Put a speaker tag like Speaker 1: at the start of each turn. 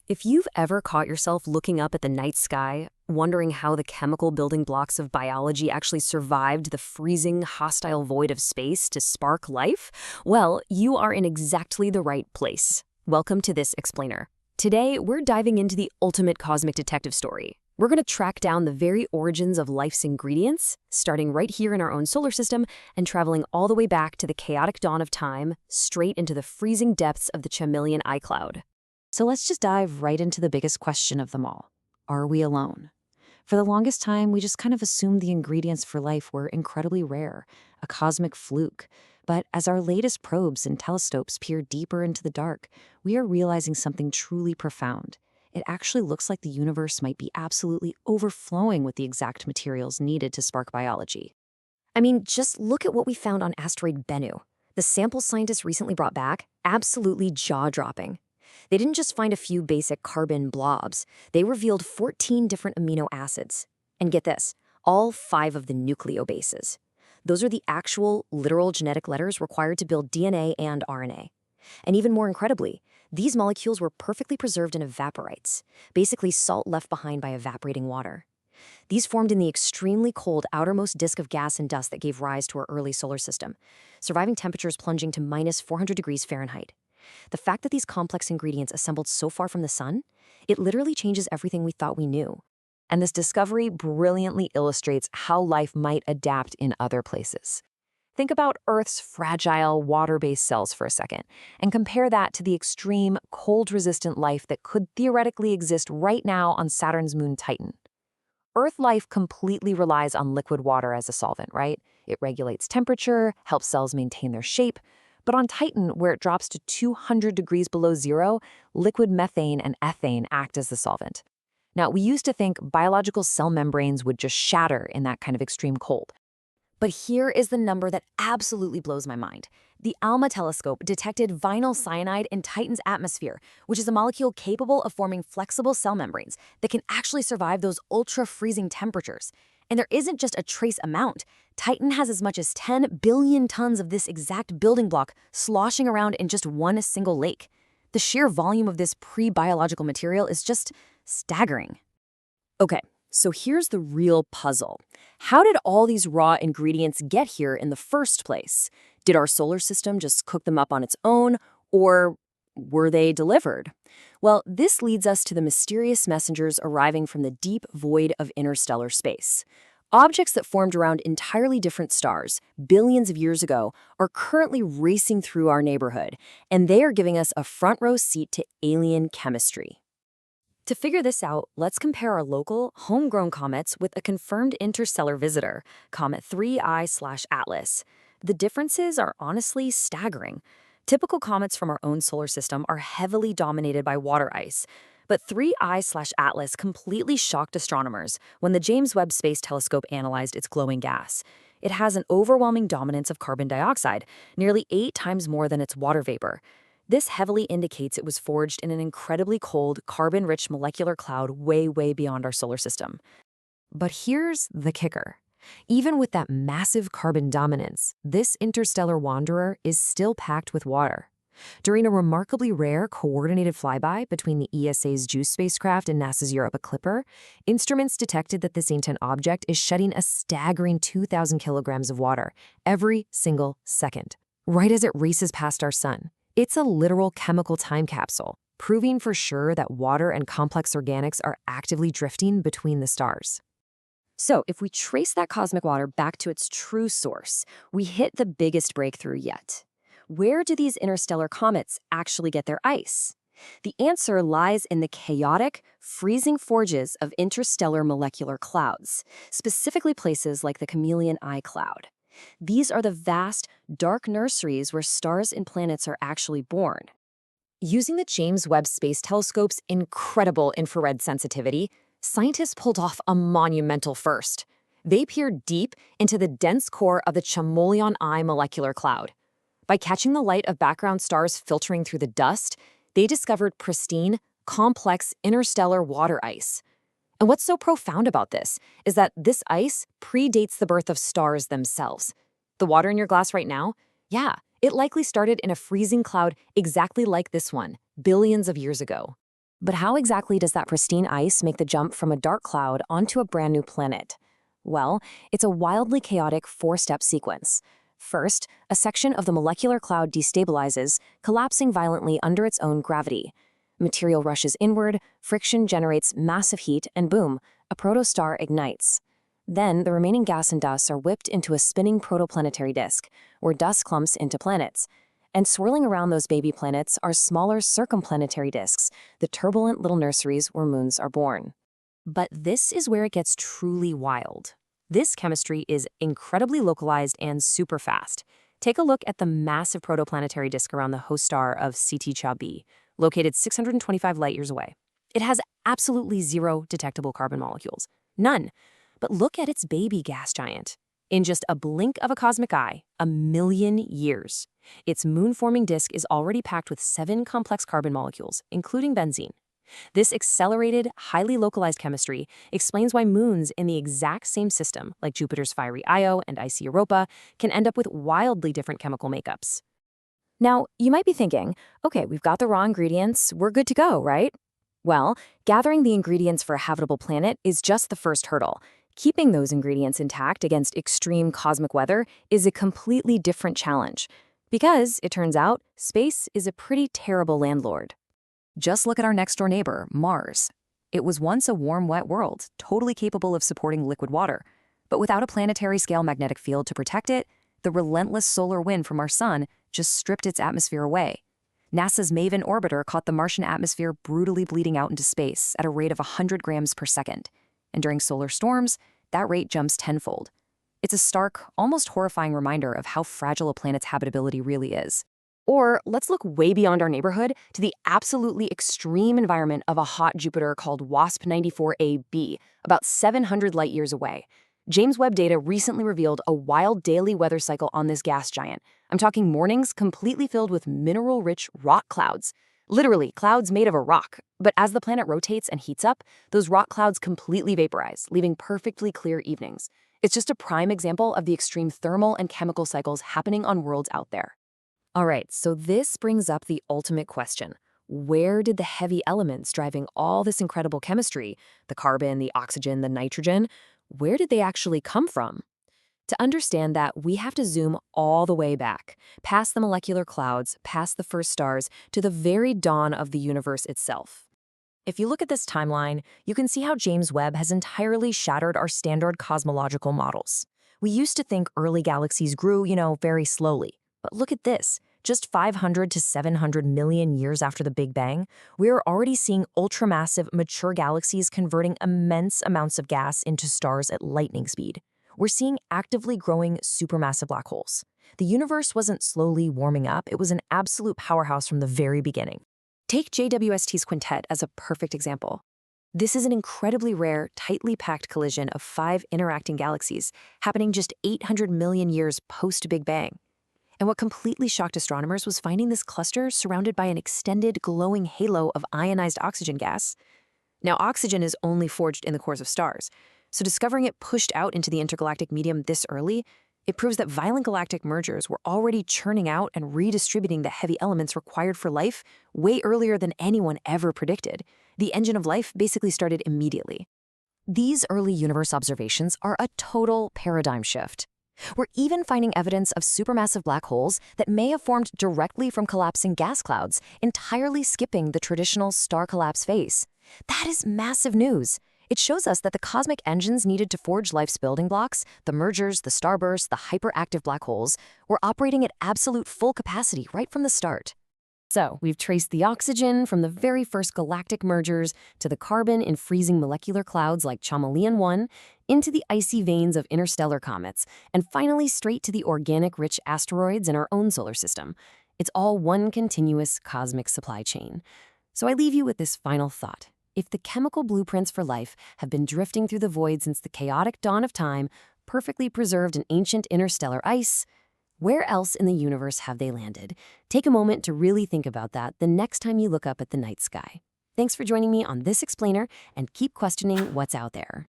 Speaker 1: If you've ever caught yourself looking up at the night sky, wondering how the chemical building blocks of biology actually survived the freezing, hostile void of space to spark life, well, you are in exactly the right place. Welcome to this explainer. Today, we're diving into the ultimate cosmic detective story. We're going to track down the very origins of life's ingredients, starting right here in our own solar system and traveling all the way back to the chaotic dawn of time, straight into the freezing depths of the Chamaeleon I cloud. So let's just dive right into the biggest question of them all. Are we alone? For the longest time, we just kind of assumed the ingredients for life were incredibly rare, a cosmic fluke. But as our latest probes and telescopes peer deeper into the dark, we are realizing something truly profound. It actually looks like the universe might be absolutely overflowing with the exact materials needed to spark biology. I mean, just look at what we found on asteroid Bennu. The sample scientists recently brought back, absolutely jaw-dropping. They didn't just find a few basic carbon blobs. They revealed 14 different amino acids. And get this, all 5 of the nucleobases. Those are the actual, literal genetic letters required to build DNA and RNA. And even more incredibly, these molecules were perfectly preserved in evaporites, basically salt left behind by evaporating water. These formed in the extremely cold outermost disk of gas and dust that gave rise to our early solar system, surviving temperatures plunging to minus 400 degrees Fahrenheit. The fact that these complex ingredients assembled so far from the sun, it literally changes everything we thought we knew.
Speaker 2: And this discovery brilliantly illustrates how life might adapt in other places. Think about Earth's fragile, water-based cells for a second, and compare that to the extreme, cold-resistant life that could theoretically exist right now on Saturn's moon Titan. Earth life completely relies on liquid water as a solvent, right? It regulates temperature, helps cells maintain their shape. But on Titan, where it drops to 200 degrees below zero, liquid methane and ethane act as the solvent. Now, we used to think biological cell membranes would just shatter in that kind of extreme cold. But here is the number that absolutely blows my mind. The ALMA telescope detected vinyl cyanide in Titan's atmosphere, which is a molecule capable of forming flexible cell membranes that can actually survive those ultra-freezing temperatures. And there isn't just a trace amount. Titan has as much as 10 billion tons of this exact building block sloshing around in just one single lake. The sheer volume of this pre-biological material is just staggering. Okay, so here's the real puzzle. How did all these raw ingredients get here in the first place? Did our solar system just cook them up on its own, or were they delivered? Well, this leads us to the mysterious messengers arriving from the deep void of interstellar space. Objects that formed around entirely different stars, billions of years ago, are currently racing through our neighborhood, and they are giving us a front-row seat to alien chemistry. To figure this out, let's compare our local, homegrown comets with a confirmed interstellar visitor, Comet 3I/Atlas. The differences are honestly staggering. Typical comets from our own solar system are heavily dominated by water ice, but 3I/Atlas completely shocked astronomers when the James Webb Space Telescope analyzed its glowing gas. It has an overwhelming dominance of carbon dioxide, nearly 8 times more than its water vapor. This heavily indicates it was forged in an incredibly cold, carbon-rich molecular cloud way, way beyond our solar system. But here's the kicker. Even with that massive carbon dominance, this interstellar wanderer is still packed with water. During a remarkably rare coordinated flyby between the ESA's JWST spacecraft and NASA's Europa Clipper, instruments detected that this ancient object is shedding a staggering 2,000 kilograms of water every single second, right as it races past our sun. It's a literal chemical time capsule, proving for sure that water and complex organics are actively drifting between the stars. So, if we trace that cosmic water back to its true source, we hit the biggest breakthrough yet. Where do these interstellar comets actually get their ice? The answer lies in the chaotic, freezing forges of interstellar molecular clouds, specifically places like the Chamaeleon I cloud. These are the vast, dark nurseries where stars and planets are actually born. Using the James Webb Space Telescope's incredible infrared sensitivity, scientists pulled off a monumental first. They peered deep into the dense core of the Chamaeleon I molecular cloud. By catching the light of background stars filtering through the dust, they discovered pristine, complex interstellar water ice. And what's so profound about this is that this ice predates the birth of stars themselves. The water in your glass right now? Yeah, it likely started in a freezing cloud exactly like this one, billions of years ago. But how exactly does that pristine ice make the jump from a dark cloud onto a brand new planet? Well, it's a wildly chaotic four-step sequence. First, a section of the molecular cloud destabilizes, collapsing violently under its own gravity. Material rushes inward, friction generates massive heat, and boom, a protostar ignites. Then, the remaining gas and dust are whipped into a spinning protoplanetary disk, where dust clumps into planets. And swirling around those baby planets are smaller circumplanetary disks, the turbulent little nurseries where moons are born. But this is where it gets truly wild. This chemistry is incredibly localized and super fast. Take a look at the massive protoplanetary disk around the host star of CT B, located 625 light-years away. It has absolutely zero detectable carbon molecules. None. But look at its baby gas giant. In just a blink of a cosmic eye, 1,000,000 years, its moon-forming disk is already packed with 7 complex carbon molecules, including benzene. This accelerated, highly localized chemistry explains why moons in the exact same system, like Jupiter's fiery Io and icy Europa, can end up with wildly different chemical makeups. Now, you might be thinking, okay, we've got the raw ingredients, we're good to go, right? Well, gathering the ingredients for a habitable planet is just the first hurdle. Keeping those ingredients intact against extreme cosmic weather is a completely different challenge. Because, it turns out, space is a pretty terrible landlord. Just look at our next-door neighbor, Mars. It was once a warm, wet world, totally capable of supporting liquid water. But without a planetary-scale magnetic field to protect it, the relentless solar wind from our sun just stripped its atmosphere away. NASA's MAVEN orbiter caught the Martian atmosphere brutally bleeding out into space at a rate of 100 grams per second. And during solar storms, that rate jumps tenfold. It's a stark, almost horrifying reminder of how fragile a planet's habitability really is. Or let's look way beyond our neighborhood to the absolutely extreme environment of a hot Jupiter called WASP-94ab, about 700 light-years away. James Webb data recently revealed a wild daily weather cycle on this gas giant. I'm talking mornings completely filled with mineral-rich rock clouds. Literally, clouds made of a rock. But as the planet rotates and heats up, those rock clouds completely vaporize, leaving perfectly clear evenings. It's just a prime example of the extreme thermal and chemical cycles happening on worlds out there. All right, so this brings up the ultimate question. Where did the heavy elements driving all this incredible chemistry, the carbon, the oxygen, the nitrogen, where did they actually come from? To understand that, we have to zoom all the way back, past the molecular clouds, past the first stars, to the very dawn of the universe itself. If you look at this timeline, you can see how James Webb has entirely shattered our standard cosmological models. We used to think early galaxies grew, very slowly. But look at this. Just 500 to 700 million years after the Big Bang, we're already seeing ultramassive, mature galaxies converting immense amounts of gas into stars at lightning speed. We're seeing actively growing supermassive black holes. The universe wasn't slowly warming up, it was an absolute powerhouse from the very beginning. Take JWST's quintet as a perfect example. This is an incredibly rare, tightly packed collision of 5 interacting galaxies, happening just 800 million years post-Big Bang. And what completely shocked astronomers was finding this cluster surrounded by an extended, glowing halo of ionized oxygen gas. Now, oxygen is only forged in the cores of stars, so discovering it pushed out into the intergalactic medium this early, it proves that violent galactic mergers were already churning out and redistributing the heavy elements required for life way earlier than anyone ever predicted. The engine of life basically started immediately. These early universe observations are a total paradigm shift. We're even finding evidence of supermassive black holes that may have formed directly from collapsing gas clouds, entirely skipping the traditional star collapse phase. That is massive news. It shows us that the cosmic engines needed to forge life's building blocks, the mergers, the starbursts, the hyperactive black holes, were operating at absolute full capacity right from the start. So, we've traced the oxygen from the very first galactic mergers to the carbon in freezing molecular clouds like Chamaeleon I, into the icy veins of interstellar comets, and finally straight to the organic-rich asteroids in our own solar system. It's all one continuous cosmic supply chain. So I leave you with this final thought. If the chemical blueprints for life have been drifting through the void since the chaotic dawn of time, perfectly preserved in ancient interstellar ice, where else in the universe have they landed? Take a moment to really think about that the next time you look up at the night sky. Thanks for joining me on this explainer, and keep questioning what's out there.